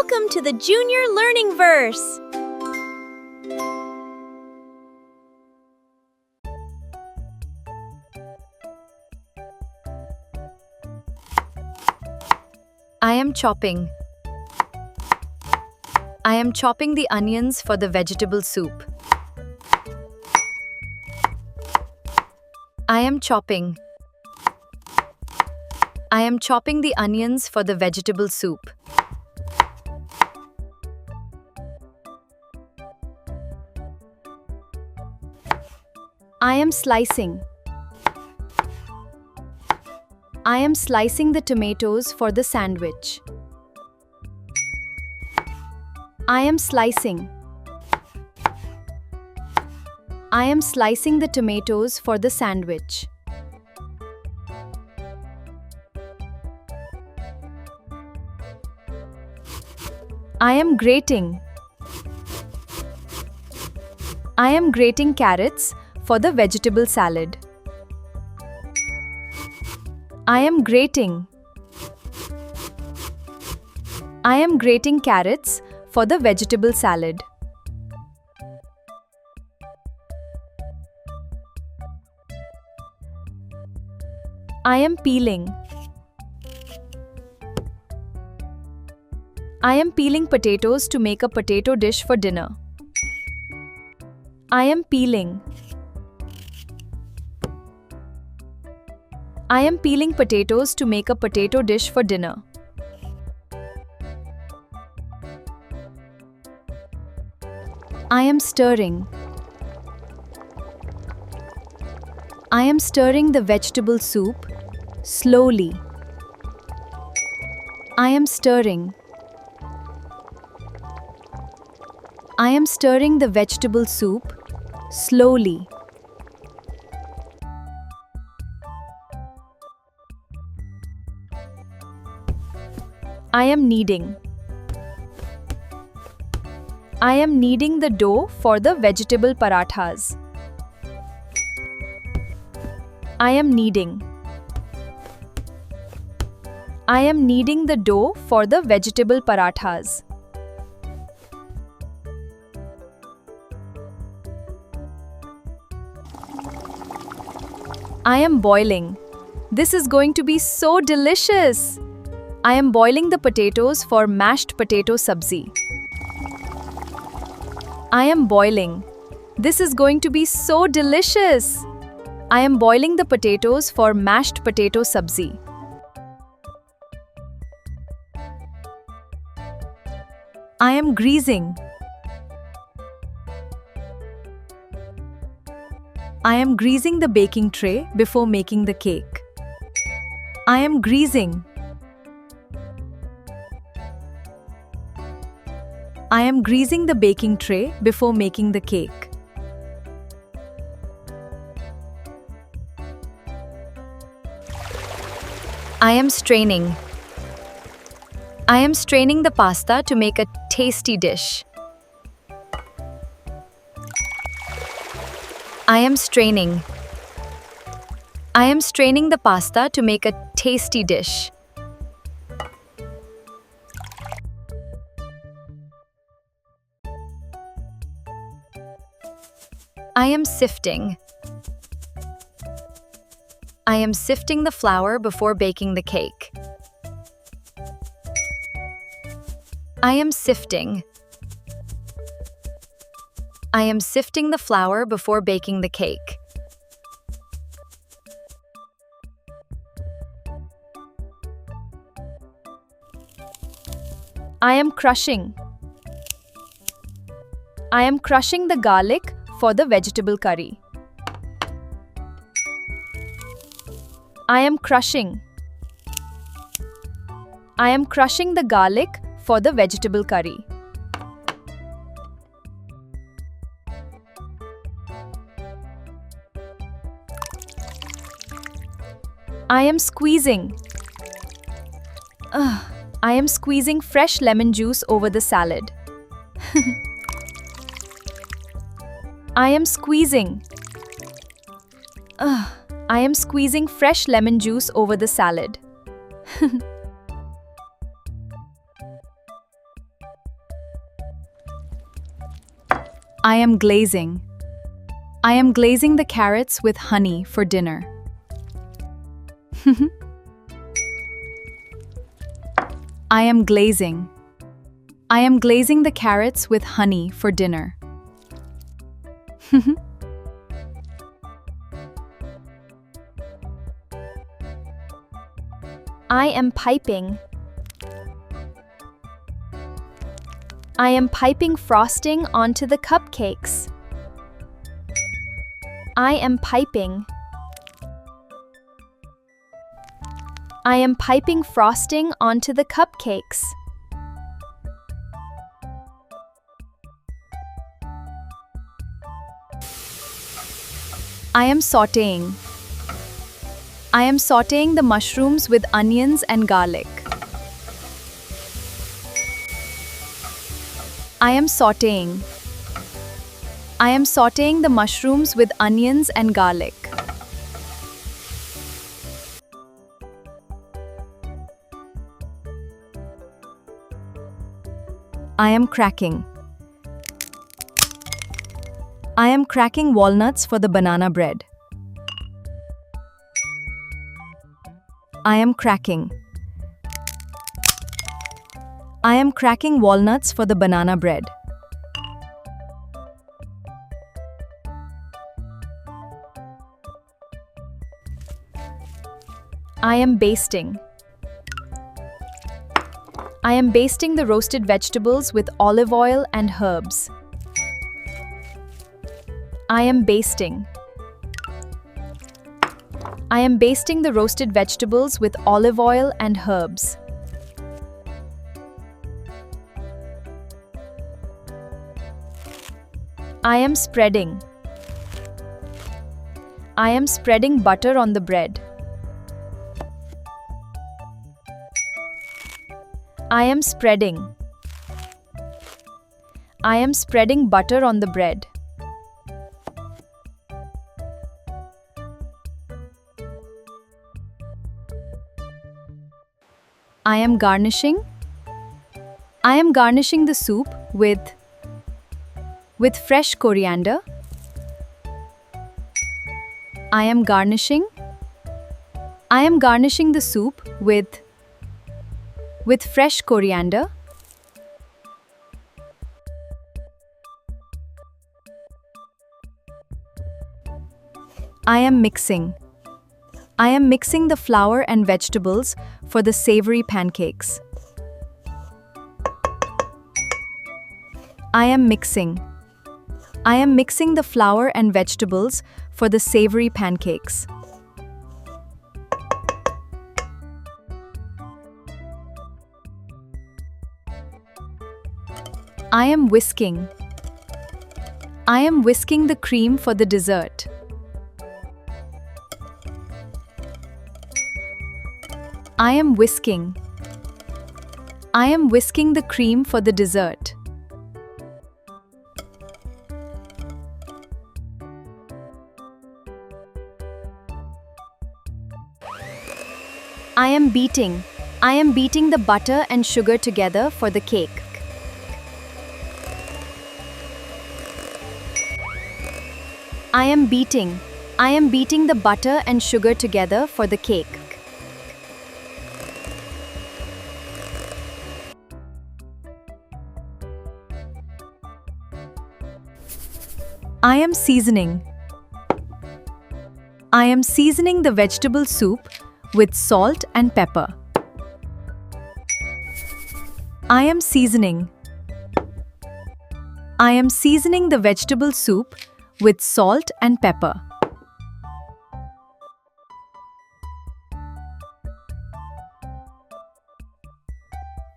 Welcome to the Junior Learning Verse. I am chopping. I am chopping the onions for the vegetable soup. I am chopping. I am chopping the onions for the vegetable soup. I am slicing. I am slicing the tomatoes for the sandwich. I am slicing. I am slicing the tomatoes for the sandwich. I am grating. I am grating carrots for the vegetable salad. I am grating. I am grating carrots for the vegetable salad. I am peeling. I am peeling potatoes to make a potato dish for dinner. I am peeling. I am peeling potatoes to make a potato dish for dinner. I am stirring. I am stirring the vegetable soup slowly. I am stirring. I am stirring the vegetable soup slowly. I am kneading. I am kneading the dough for the vegetable parathas. I am kneading. I am kneading the dough for the vegetable parathas. I am boiling. This is going to be so delicious. I am boiling the potatoes for mashed potato sabzi. I am boiling. This is going to be so delicious. I am boiling the potatoes for mashed potato sabzi. I am greasing. I am greasing the baking tray before making the cake. I am greasing. I am greasing the baking tray before making the cake. I am straining. I am straining the pasta to make a tasty dish. I am straining. I am straining the pasta to make a tasty dish. I am sifting. I am sifting the flour before baking the cake. I am sifting. I am sifting the flour before baking the cake. I am crushing. I am crushing the garlic for the vegetable curry. I am crushing. I am crushing the garlic for the vegetable curry. I am squeezing. I am squeezing fresh lemon juice over the salad. I am squeezing. I am squeezing fresh lemon juice over the salad. I am glazing. I am glazing the carrots with honey for dinner. I am glazing. I am glazing the carrots with honey for dinner. I am piping. I am piping frosting onto the cupcakes. I am piping. I am piping frosting onto the cupcakes. I am sautéing. I am sautéing the mushrooms with onions and garlic. I am sautéing. I am sautéing the mushrooms with onions and garlic. I am cracking. I am cracking walnuts for the banana bread. I am cracking. I am cracking walnuts for the banana bread. I am basting. I am basting the roasted vegetables with olive oil and herbs. I am basting. I am basting the roasted vegetables with olive oil and herbs. I am spreading. I am spreading butter on the bread. I am spreading. I am spreading butter on the bread. I am garnishing. I am garnishing the soup with fresh coriander. I am garnishing. I am garnishing the soup with fresh coriander. I am mixing. I am mixing the flour and vegetables for the savory pancakes. I am mixing. I am mixing the flour and vegetables for the savory pancakes. I am whisking. I am whisking the cream for the dessert. I am whisking. I am whisking the cream for the dessert. I am beating. I am beating the butter and sugar together for the cake. I am beating. I am beating the butter and sugar together for the cake. I am seasoning. I am seasoning the vegetable soup with salt and pepper. I am seasoning. I am seasoning the vegetable soup with salt and pepper.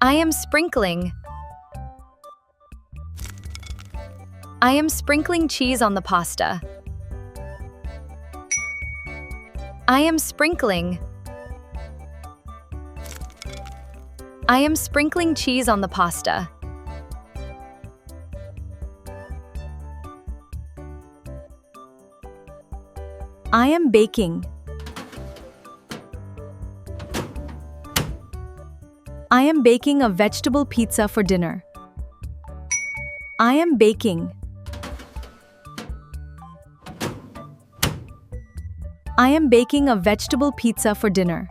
I am sprinkling. I am sprinkling cheese on the pasta. I am sprinkling. I am sprinkling cheese on the pasta. I am baking. I am baking a vegetable pizza for dinner. I am baking. I am baking a vegetable pizza for dinner.